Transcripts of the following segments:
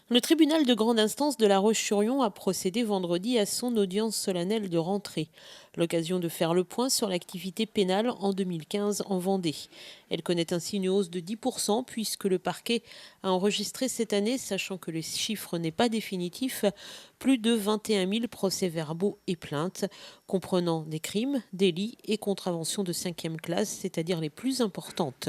Le tribunal de grande instance de La Roche-sur-Yon a procédé vendredi à son audience solennelle de rentrée, l'occasion de faire le point sur l'activité pénale en 2015 en Vendée. Elle connaît ainsi une hausse de 10% puisque le parquet a enregistré cette année, sachant que le chiffre n'est pas définitif, plus de 21 000 procès-verbaux et plaintes, comprenant des crimes, délits et contraventions de cinquième classe, c'est-à-dire les plus importantes.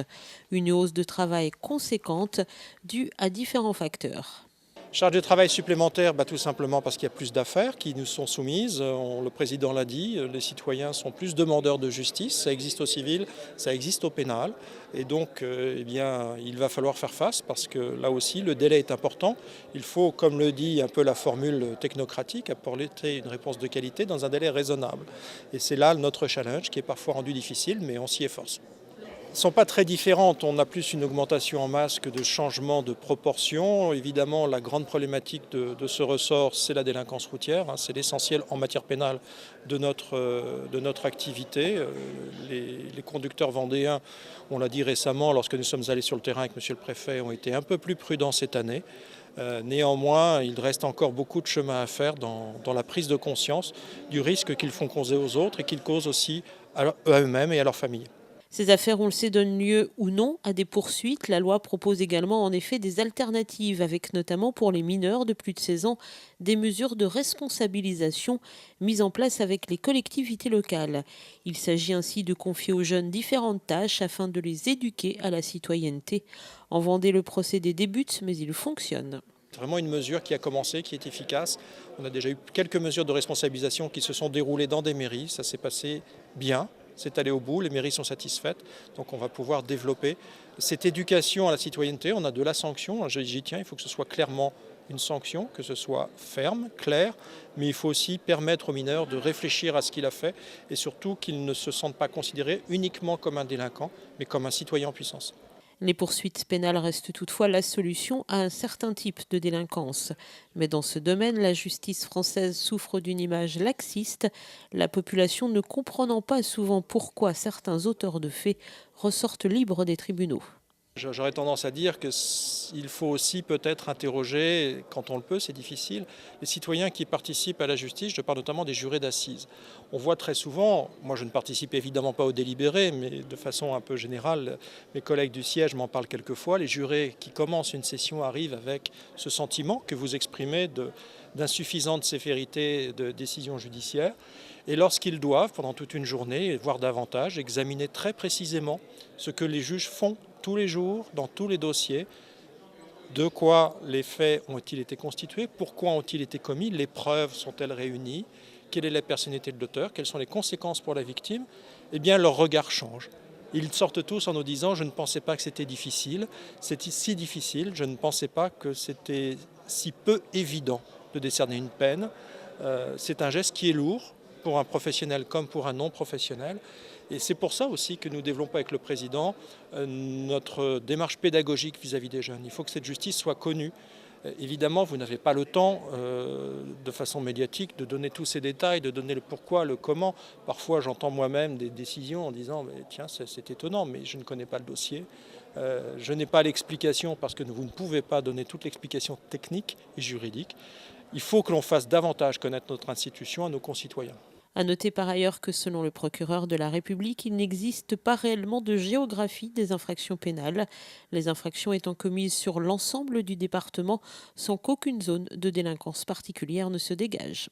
Une hausse de travail conséquente due à différents facteurs. Charge de travail supplémentaire, tout simplement parce qu'il y a plus d'affaires qui nous sont soumises. Le président l'a dit, les citoyens sont plus demandeurs de justice. Ça existe au civil, ça existe au pénal. Et donc, il va falloir faire face parce que là aussi, le délai est important. Il faut, comme le dit un peu la formule technocratique, apporter une réponse de qualité dans un délai raisonnable. Et c'est là notre challenge qui est parfois rendu difficile, mais on s'y efforce. Ne sont pas très différentes. On a plus une augmentation en masse que de changement de proportion. Évidemment, la grande problématique de ce ressort, c'est la délinquance routière. C'est l'essentiel en matière pénale de notre activité. Les conducteurs vendéens, on l'a dit récemment, lorsque nous sommes allés sur le terrain avec Monsieur le Préfet, ont été un peu plus prudents cette année. Néanmoins, il reste encore beaucoup de chemin à faire dans la prise de conscience du risque qu'ils font causer aux autres et qu'ils causent aussi à eux-mêmes et à leurs familles. Ces affaires, on le sait, donnent lieu ou non à des poursuites. La loi propose également en effet des alternatives, avec notamment pour les mineurs de plus de 16 ans des mesures de responsabilisation mises en place avec les collectivités locales. Il s'agit ainsi de confier aux jeunes différentes tâches afin de les éduquer à la citoyenneté. En Vendée, le procédé débute, mais il fonctionne. C'est vraiment une mesure qui a commencé, qui est efficace. On a déjà eu quelques mesures de responsabilisation qui se sont déroulées dans des mairies. Ça s'est passé bien, c'est allé au bout, les mairies sont satisfaites. Donc on va pouvoir développer cette éducation à la citoyenneté. On a de la sanction, j'y tiens, il faut que ce soit clairement une sanction, que ce soit ferme, clair, mais il faut aussi permettre aux mineurs de réfléchir à ce qu'il a fait et surtout qu'ils ne se sentent pas considérés uniquement comme un délinquant, mais comme un citoyen en puissance. Les poursuites pénales restent toutefois la solution à un certain type de délinquance. Mais dans ce domaine, la justice française souffre d'une image laxiste, la population ne comprenant pas souvent pourquoi certains auteurs de faits ressortent libres des tribunaux. J'aurais tendance à dire qu'il faut aussi peut-être interroger, quand on le peut, c'est difficile, les citoyens qui participent à la justice, je parle notamment des jurés d'assises. On voit très souvent, moi je ne participe évidemment pas au délibéré, mais de façon un peu générale, mes collègues du siège m'en parlent quelquefois, les jurés qui commencent une session arrivent avec ce sentiment que vous exprimez d'insuffisante sévérité de décision judiciaire. Et lorsqu'ils doivent, pendant toute une journée, voire davantage, examiner très précisément ce que les juges font tous les jours, dans tous les dossiers, de quoi les faits ont-ils été constitués, pourquoi ont-ils été commis, les preuves sont-elles réunies, quelle est la personnalité de l'auteur, quelles sont les conséquences pour la victime, eh bien leur regard change. Ils sortent tous en nous disant « je ne pensais pas que c'était difficile, c'était si difficile, je ne pensais pas que c'était si peu évident de décerner une peine ». C'est un geste qui est lourd pour un professionnel comme pour un non-professionnel. Et c'est pour ça aussi que nous développons avec le président notre démarche pédagogique vis-à-vis des jeunes. Il faut que cette justice soit connue. Évidemment, vous n'avez pas le temps, de façon médiatique, de donner tous ces détails, de donner le pourquoi, le comment. Parfois, j'entends moi-même des décisions en disant « tiens, c'est étonnant, mais je ne connais pas le dossier. Je n'ai pas l'explication parce que vous ne pouvez pas donner toute l'explication technique et juridique. » Il faut que l'on fasse davantage connaître notre institution à nos concitoyens. À noter par ailleurs que selon le procureur de la République, il n'existe pas réellement de géographie des infractions pénales, les infractions étant commises sur l'ensemble du département sans qu'aucune zone de délinquance particulière ne se dégage.